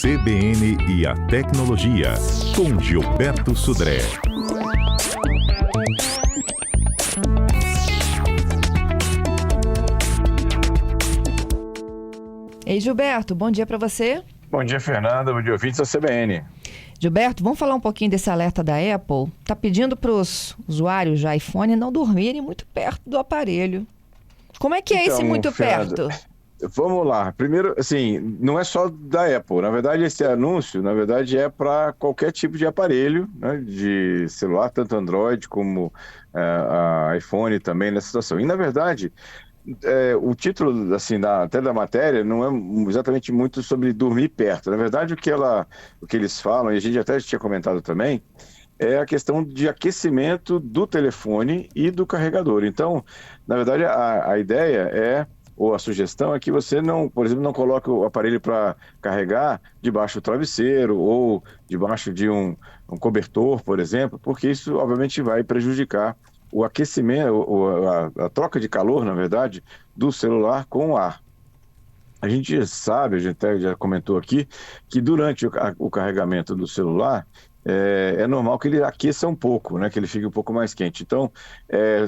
CBN e a Tecnologia, com Gilberto Sudré. Ei, Gilberto, bom dia para você. Bom dia, Fernanda. Bom dia, ouvintes da CBN. Gilberto, vamos falar um pouquinho desse alerta da Apple. Está pedindo para os usuários de iPhone não dormirem muito perto do aparelho. Como é que é esse muito Fernanda, perto? Vamos lá. Primeiro, assim, não é só da Apple. Na verdade, esse anúncio, é para qualquer tipo de aparelho, né, de celular, tanto Android como a iPhone também nessa situação. E, na verdade, o título, assim, até da matéria, não é exatamente muito sobre dormir perto. Na verdade, o que eles falam, e a gente até tinha comentado também, é a questão de aquecimento do telefone e do carregador. Então, na verdade, a ideia ou a sugestão é que você não, por exemplo, não coloque o aparelho para carregar debaixo do travesseiro ou debaixo de um cobertor, por exemplo, porque isso, obviamente, vai prejudicar o aquecimento, a troca de calor, na verdade, do celular com o ar. A gente sabe, a gente até já comentou aqui, que durante o carregamento do celular, é normal que ele aqueça um pouco, né? Que ele fique um pouco mais quente. Então, é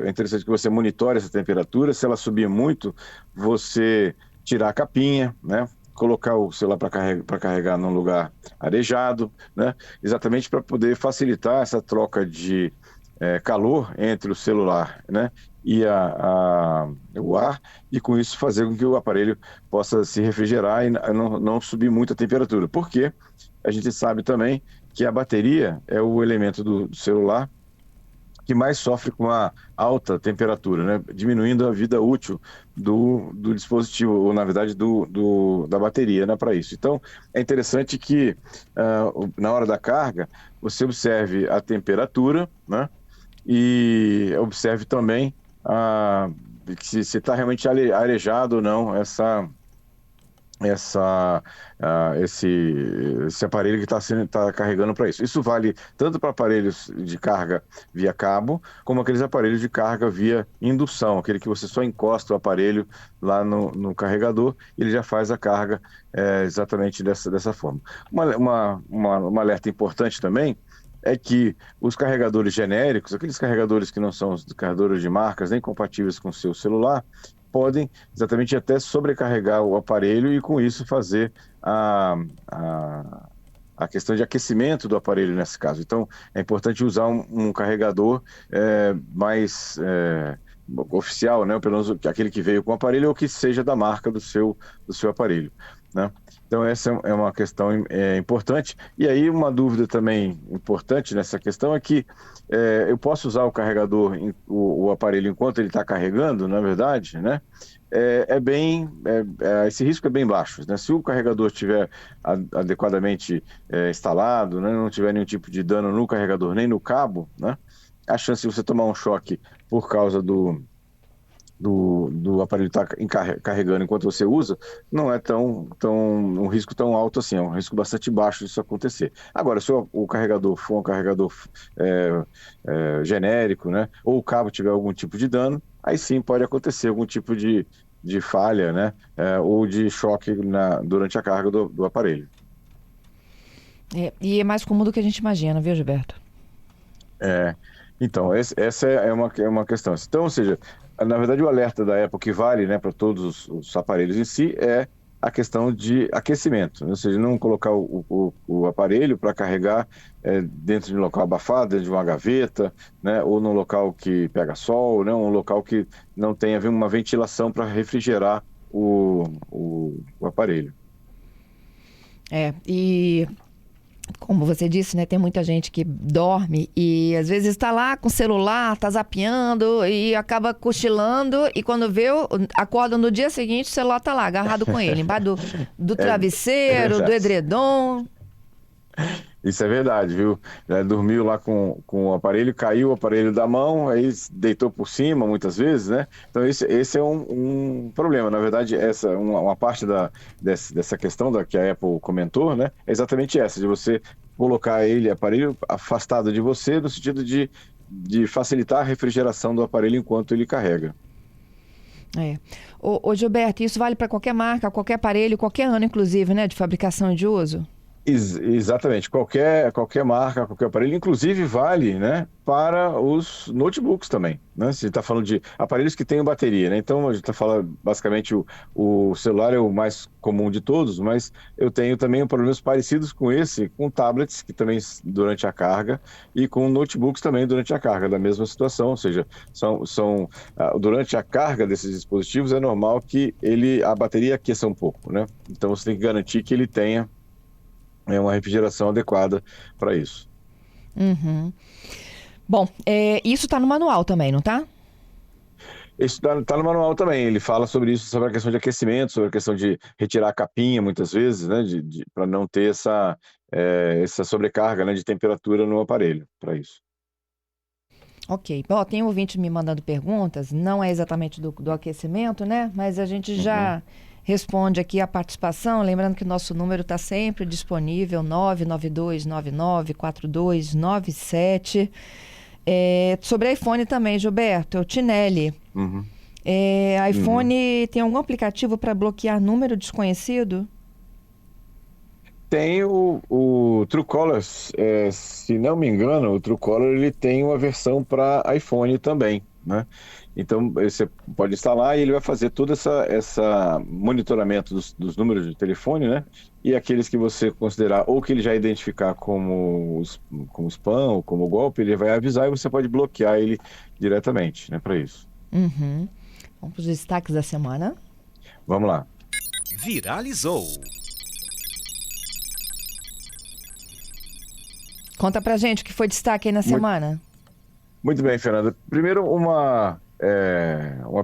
interessante que você monitore essa temperatura. Se ela subir muito, você tirar a capinha, né? Colocar o celular para carregar num lugar arejado, né? Exatamente para poder facilitar essa troca de calor entre o celular, né, e o ar, e com isso fazer com que o aparelho possa se refrigerar e não subir muito a temperatura. Porque a gente sabe também que a bateria é o elemento do celular que mais sofre com a alta temperatura, né, diminuindo a vida útil do dispositivo, ou na verdade da bateria, né, para isso. Então, é interessante que na hora da carga, você observe a temperatura, né, e observe também se está realmente arejado ou não esse aparelho que está carregando para isso. Isso vale tanto para aparelhos de carga via cabo, como aqueles aparelhos de carga via indução, aquele que você só encosta o aparelho lá no carregador e ele já faz a carga exatamente dessa forma. Um alerta importante também é que os carregadores genéricos, aqueles carregadores que não são os carregadores de marcas nem compatíveis com o seu celular, podem exatamente até sobrecarregar o aparelho e com isso fazer a questão de aquecimento do aparelho nesse caso. Então, é importante usar um carregador mais oficial, né? Pelo menos aquele que veio com o aparelho ou que seja da marca do seu aparelho, né? Então, essa é uma questão importante. E aí, uma dúvida também importante nessa questão é que eu posso usar o carregador, o aparelho, enquanto ele está carregando, na verdade, né? Esse risco é bem baixo, né? Se o carregador estiver adequadamente instalado, né? Não tiver nenhum tipo de dano no carregador nem no cabo, né? A chance de você tomar um choque por causa do aparelho estar carregando enquanto você usa, não é um risco tão alto assim, é um risco bastante baixo disso acontecer. Agora, se o carregador for um carregador genérico, né, ou o cabo tiver algum tipo de dano, aí sim pode acontecer algum tipo de falha, né, ou de choque durante a carga do aparelho. E é mais comum do que a gente imagina, viu, Gilberto? Então, essa é uma questão. Então, ou seja, na verdade, o alerta da Apple que vale, né, para todos os aparelhos em si é a questão de aquecimento, ou seja, não colocar o aparelho para carregar dentro de um local abafado, dentro de uma gaveta, né, ou num local que pega sol, né, um local que não tenha uma ventilação para refrigerar o aparelho. E como você disse, né, tem muita gente que dorme e às vezes está lá com o celular, está zapeando e acaba cochilando e quando vê, acorda no dia seguinte, o celular está lá, agarrado com ele, embaixo do travesseiro, do edredom. Isso é verdade, viu? Dormiu lá com o aparelho, caiu o aparelho da mão, aí deitou por cima muitas vezes, né? Então esse é um problema. Na verdade, uma parte dessa questão que a Apple comentou, né? É exatamente essa, de você colocar aparelho afastado de você, no sentido de facilitar a refrigeração do aparelho enquanto ele carrega. É. Ô, Gilberto, isso vale para qualquer marca, qualquer aparelho, qualquer ano, inclusive, né? De fabricação e de uso? Exatamente, qualquer marca, qualquer aparelho, inclusive vale, né, para os notebooks também, né? Você está falando de aparelhos que têm bateria, né? Então a gente está falando basicamente o celular é o mais comum de todos, mas eu tenho também problemas parecidos com esse, com tablets que também durante a carga e com notebooks também durante a carga, da mesma situação, ou seja, durante a carga desses dispositivos é normal que a bateria aqueça um pouco, né? Então você tem que garantir que ele tenha uma refrigeração adequada para isso. Uhum. Bom, isso está no manual também, não tá? Isso está no manual também. Ele fala sobre isso, sobre a questão de aquecimento, sobre a questão de retirar a capinha, muitas vezes, né, para não ter essa sobrecarga, né, de temperatura no aparelho, para isso. Ok. Bom, tem um ouvinte me mandando perguntas, não é exatamente do aquecimento, né? Mas a gente já responde aqui a participação, lembrando que o nosso número está sempre disponível, 992994297. Sobre iPhone também, Gilberto, é o Tinelli. iPhone tem algum aplicativo para bloquear número desconhecido? Tem o Truecaller, se não me engano, o Truecaller ele tem uma versão para iPhone também, né? Então você pode instalar e ele vai fazer todo essa monitoramento dos números de telefone, né? E aqueles que você considerar ou que ele já identificar como spam ou como golpe, ele vai avisar e você pode bloquear ele diretamente, né? Para isso. Uhum. Vamos para os destaques da semana. Vamos lá. Viralizou. Conta pra gente o que foi destaque aí na semana. Muito bem, Fernanda. Primeiro, uma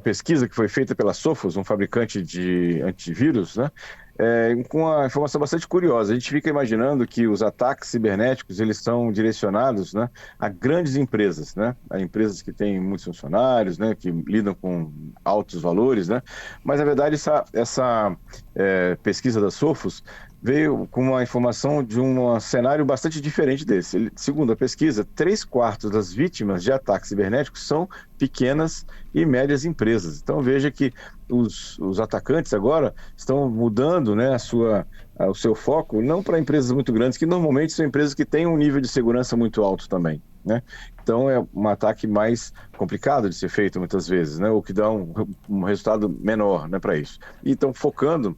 pesquisa que foi feita pela Sophos, um fabricante de antivírus, né? Com uma informação bastante curiosa. A gente fica imaginando que os ataques cibernéticos eles são direcionados, né, a grandes empresas, né? A empresas que têm muitos funcionários, né, que lidam com altos valores, né? Mas, na verdade, essa pesquisa da Sophos veio com uma informação de um cenário bastante diferente desse. Segundo a pesquisa, 3/4 das vítimas de ataques cibernéticos são pequenas e médias empresas. Então veja que os atacantes agora estão mudando, né, o seu foco não para empresas muito grandes, que normalmente são empresas que têm um nível de segurança muito alto também, né? Então é um ataque mais complicado de ser feito muitas vezes, né, ou que dá um resultado menor, né, para isso. E estão focando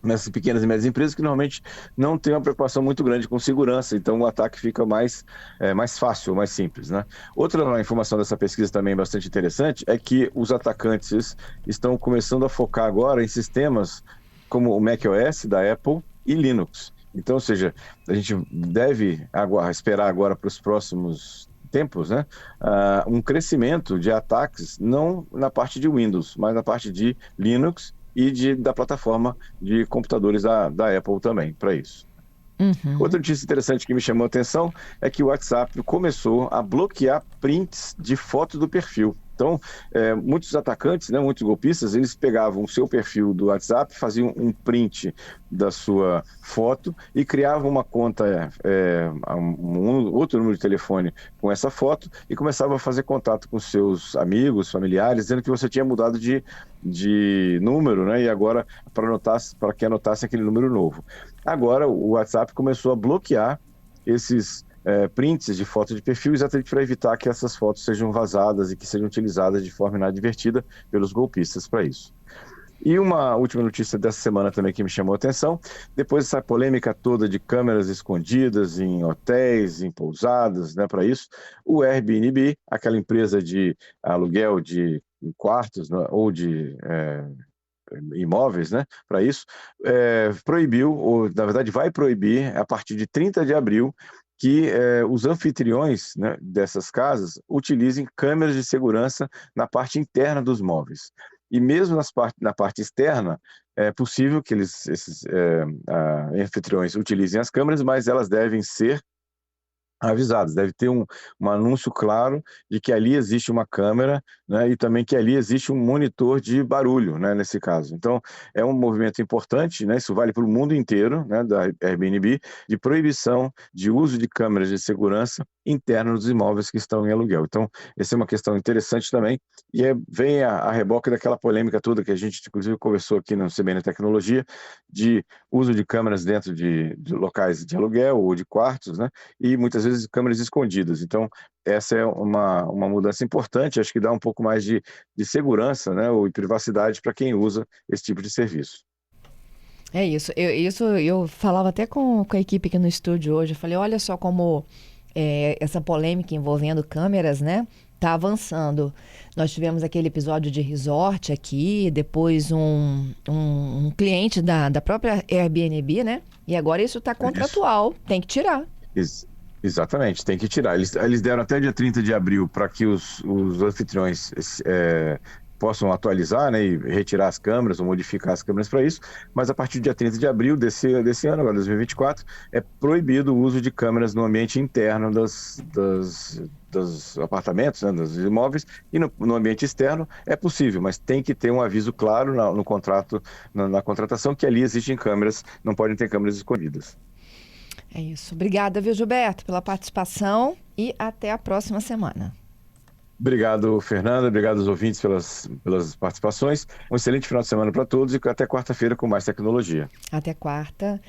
nessas pequenas e médias empresas que normalmente não têm uma preocupação muito grande com segurança, então o ataque fica mais fácil, mais simples, né? Outra informação dessa pesquisa também bastante interessante é que os atacantes estão começando a focar agora em sistemas como o macOS da Apple e Linux. Então, ou seja, a gente deve esperar agora para os próximos tempos, né, um crescimento de ataques, não na parte de Windows, mas na parte de Linux e da plataforma de computadores da Apple também, para isso. Outra notícia interessante que me chamou a atenção é que o WhatsApp começou a bloquear prints de foto do perfil. Então, muitos atacantes, né, muitos golpistas, eles pegavam o seu perfil do WhatsApp, faziam um print da sua foto e criavam uma conta, outro número de telefone com essa foto e começavam a fazer contato com seus amigos, familiares, dizendo que você tinha mudado de número, né, e agora para que anotasse aquele número novo. Agora, o WhatsApp começou a bloquear esses prints de foto de perfil, exatamente para evitar que essas fotos sejam vazadas e que sejam utilizadas de forma inadvertida pelos golpistas para isso. E uma última notícia dessa semana também que me chamou a atenção, depois dessa polêmica toda de câmeras escondidas em hotéis, em pousadas, né, para isso, o Airbnb, aquela empresa de aluguel de quartos, né, ou de imóveis, né, para isso, proibiu, ou na verdade vai proibir, a partir de 30 de abril, que os anfitriões, né, dessas casas utilizem câmeras de segurança na parte interna dos móveis. E mesmo na parte externa, é possível que esses anfitriões utilizem as câmeras, mas elas devem ser avisados, deve ter um anúncio claro de que ali existe uma câmera, né, e também que ali existe um monitor de barulho, né, nesse caso. Então, é um movimento importante, né, isso vale para o mundo inteiro, né, da Airbnb, de proibição de uso de câmeras de segurança interna dos imóveis que estão em aluguel. Então, essa é uma questão interessante também, e vem a reboque daquela polêmica toda que a gente, inclusive, conversou aqui no CBN Tecnologia, de uso de câmeras dentro de locais de aluguel ou de quartos, né? E muitas vezes câmeras escondidas. Então, essa é uma mudança importante, acho que dá um pouco mais de segurança, né, ou privacidade para quem usa esse tipo de serviço. É isso. Eu falava até com a equipe aqui no estúdio hoje. Eu falei, olha só como essa polêmica envolvendo câmeras, né? Tá avançando. Nós tivemos aquele episódio de resort aqui, depois um cliente da própria Airbnb, né? E agora isso tá contratual, tem que tirar. Exatamente, tem que tirar. Eles deram até dia 30 de abril para que os anfitriões possam atualizar, né, e retirar as câmeras ou modificar as câmeras para isso, mas a partir do dia 30 de abril desse ano, agora 2024, é proibido o uso de câmeras no ambiente interno dos apartamentos, né, dos imóveis, e no ambiente externo é possível, mas tem que ter um aviso claro no contrato, na contratação, que ali existem câmeras, não podem ter câmeras escondidas. É isso. Obrigada, viu, Gilberto, pela participação e até a próxima semana. Obrigado, Fernanda. Obrigado aos ouvintes pelas participações. Um excelente final de semana para todos e até quarta-feira com mais tecnologia. Até quarta.